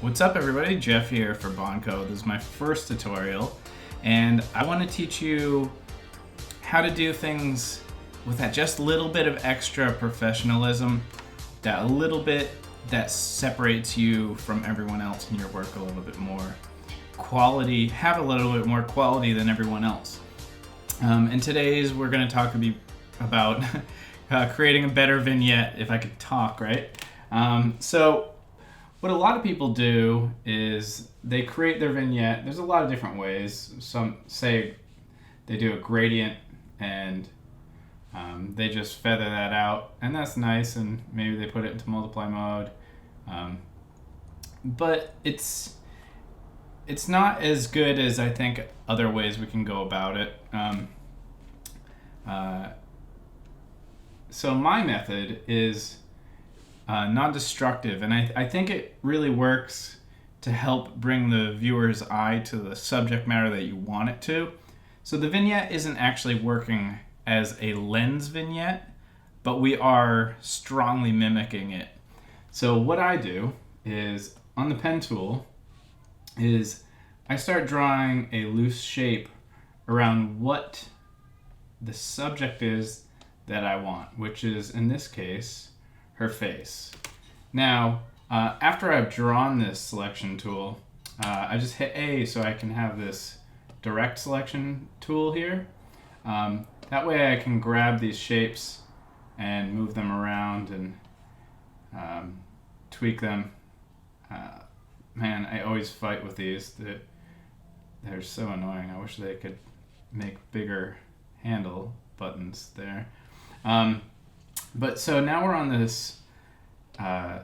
What's up everybody, Jeff here for Bonco. This is my first tutorial and I want to teach you how to do things with that just little bit of extra professionalism, that little bit that separates you from everyone else in your work a little bit more quality, have a little bit more quality than everyone else. And today's we're going to talk about creating a better vignette, if I could talk, right? So what a lot of people do is they create their vignette. There's a lot of different ways. Some say they do a gradient and they just feather that out, and that's nice, and maybe they put it into multiply mode. But it's not as good as I think other ways we can go about it. So my method is non-destructive, and I think it really works to help bring the viewer's eye to the subject matter that you want it to. So the vignette isn't actually working as a lens vignette, but we are strongly mimicking it. So what I do is, on the pen tool, is I start drawing a loose shape around what the subject is that I want, which is, in this case, her face. Now, after I've drawn this selection tool, I just hit A so I can have this direct selection tool here. That way I can grab these shapes and move them around and tweak them. Man, I always fight with these. They're so annoying. I wish they could make bigger handle buttons there. But so now we're on this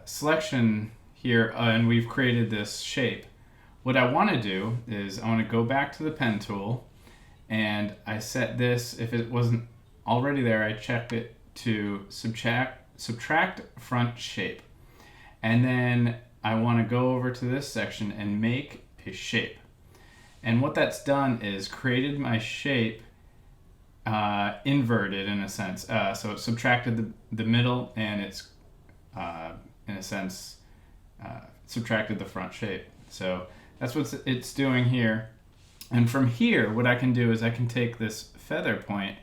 selection here, and we've created this shape. What I want to do is I want to go back to the pen tool, and I set this, if it wasn't already there, I checked it to subtract front shape. And then I want to go over to this section and make a shape. And what that's done is created my shape inverted, in a sense. So it subtracted the middle, and it's in a sense subtracted the front shape. So that's what it's doing here. And from here, what I can do is I can take this feather point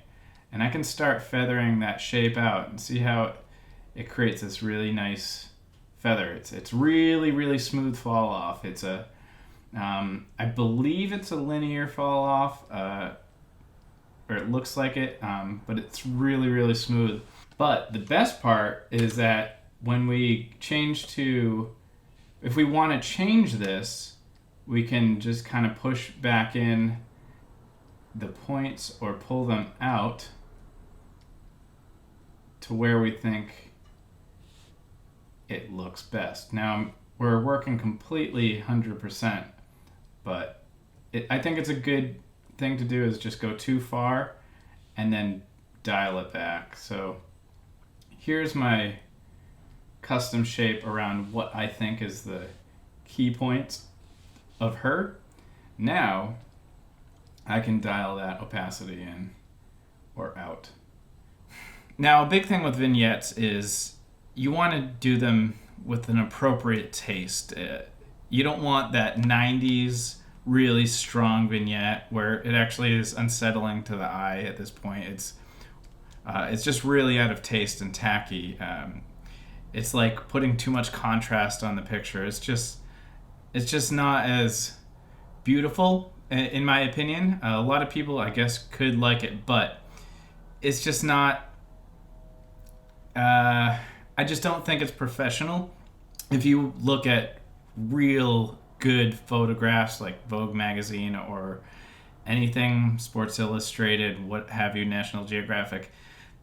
and I can start feathering that shape out, and see how it creates this really nice feather. It's really, really smooth fall off. It's a I believe it's a linear fall off, or it looks like it, but it's really, really smooth. But the best part is that when we if we want to change this, we can just kind of push back in the points or pull them out to where we think it looks best. Now, we're working completely 100%, but I think it's a good thing to do is just go too far and then dial it back. So here's my custom shape around what I think is the key points of her. Now I can dial that opacity in or out. Now, a big thing with vignettes is you want to do them with an appropriate taste. You don't want that 90s really strong vignette where it actually is unsettling to the eye at this point. It's just really out of taste and tacky. It's like putting too much contrast on the picture. It's just not as beautiful, in my opinion. A lot of people, I guess, could like it, but it's just not. I just don't think it's professional. If you look at real good photographs like Vogue magazine or anything, Sports Illustrated, what have you, National Geographic,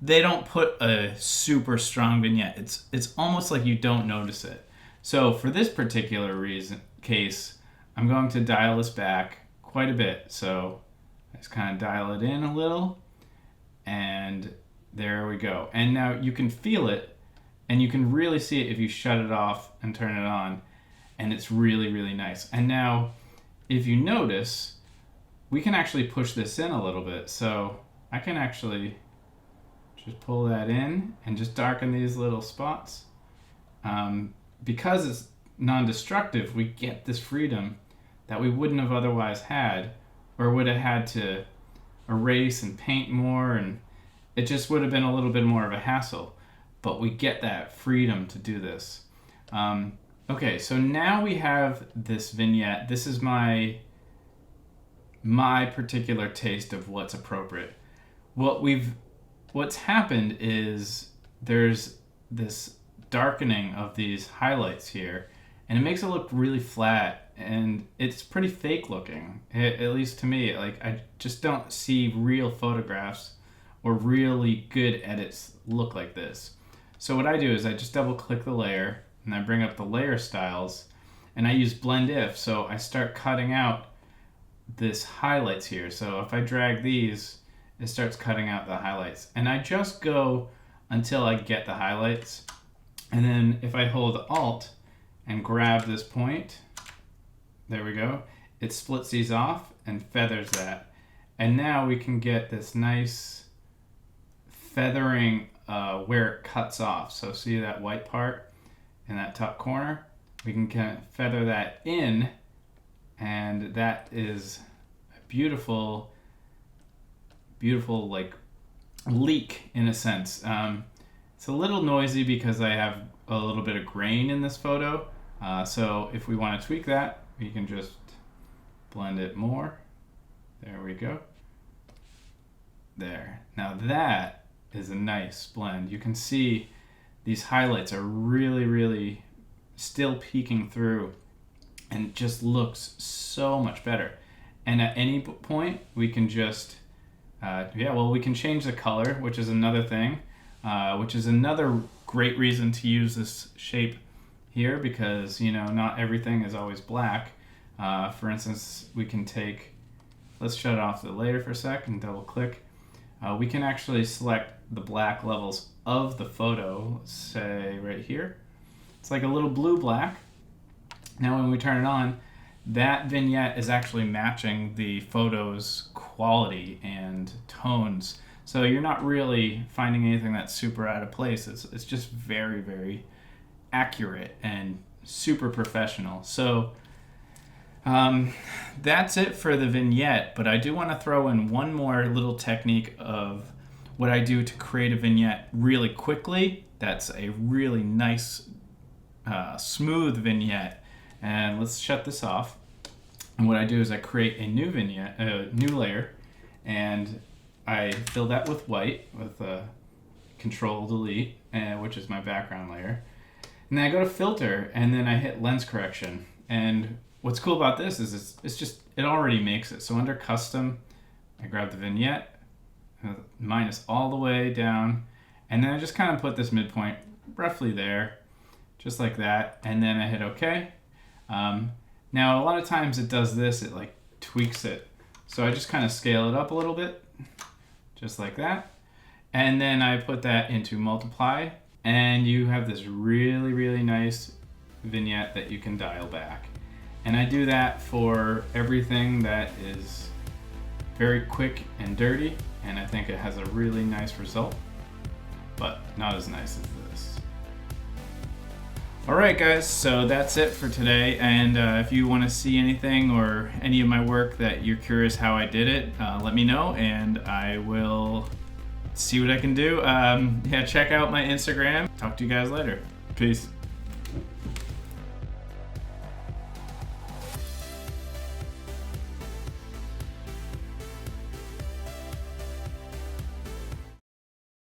they don't put a super strong vignette. It's almost like you don't notice it. So for this particular case, I'm going to dial this back quite a bit. So I just kind of dial it in a little, and there we go. And now you can feel it, and you can really see it if you shut it off and turn it on, and it's really, really nice. And now, if you notice, we can actually push this in a little bit. So I can actually just pull that in and just darken these little spots. Because non-destructive, we get this freedom that we wouldn't have otherwise had, or would have had to erase and paint more, and it just would have been a little bit more of a hassle. But we get that freedom to do this. Okay, so now we have this vignette. This is my particular taste of what's appropriate. What's happened is there's this darkening of these highlights here, and it makes it look really flat, and it's pretty fake looking, at least to me. Like, I just don't see real photographs or really good edits look like this. So what I do is I just double click the layer, and I bring up the layer styles, and I use blend if, so I start cutting out this highlights here. So if I drag these, it starts cutting out the highlights, and I just go until I get the highlights. And then if I hold Alt and grab this point, there we go, it splits these off and feathers that. And now we can get this nice feathering where it cuts off. So see that white part in that top corner? We can kind of feather that in, and that is a beautiful, beautiful like leak in a sense. It's a little noisy because I have a little bit of grain in this photo. So if we want to tweak that, we can just blend it more. There we go. There. Now that is a nice blend. You can see these highlights are really, really still peeking through, and it just looks so much better. And at any point, we can just, we can change the color, which is another thing, which is another great reason to use this shape here, because, you know, not everything is always black. For instance, we can take, let's shut off the layer for a sec and double click. We can actually select the black levels of the photo, let's say right here. It's like a little blue black. Now when we turn it on, that vignette is actually matching the photo's quality and tones. So you're not really finding anything that's super out of place. It's just very, very accurate and super professional. So that's it for the vignette, but I do want to throw in one more little technique of what I do to create a vignette really quickly. That's a really nice, smooth vignette. And let's shut this off. And what I do is I create a new vignette, a new layer, and I fill that with white with Control Delete, which is my background layer. And then I go to filter, and then I hit lens correction. And what's cool about this is it already makes it. So under custom, I grab the vignette, minus all the way down, and then I just kind of put this midpoint roughly there, just like that. And then I hit OK. Now a lot of times it does this, it like tweaks it. So I just kind of scale it up a little bit, just like that. And then I put that into multiply, and you have this really, really nice vignette that you can dial back. And I do that for everything that is very quick and dirty, and I think it has a really nice result, but not as nice as this. Alright guys, so that's it for today, and if you want to see anything or any of my work that you're curious how I did it, let me know and I will see what I can do. Check out my Instagram. Talk to you guys later. Peace.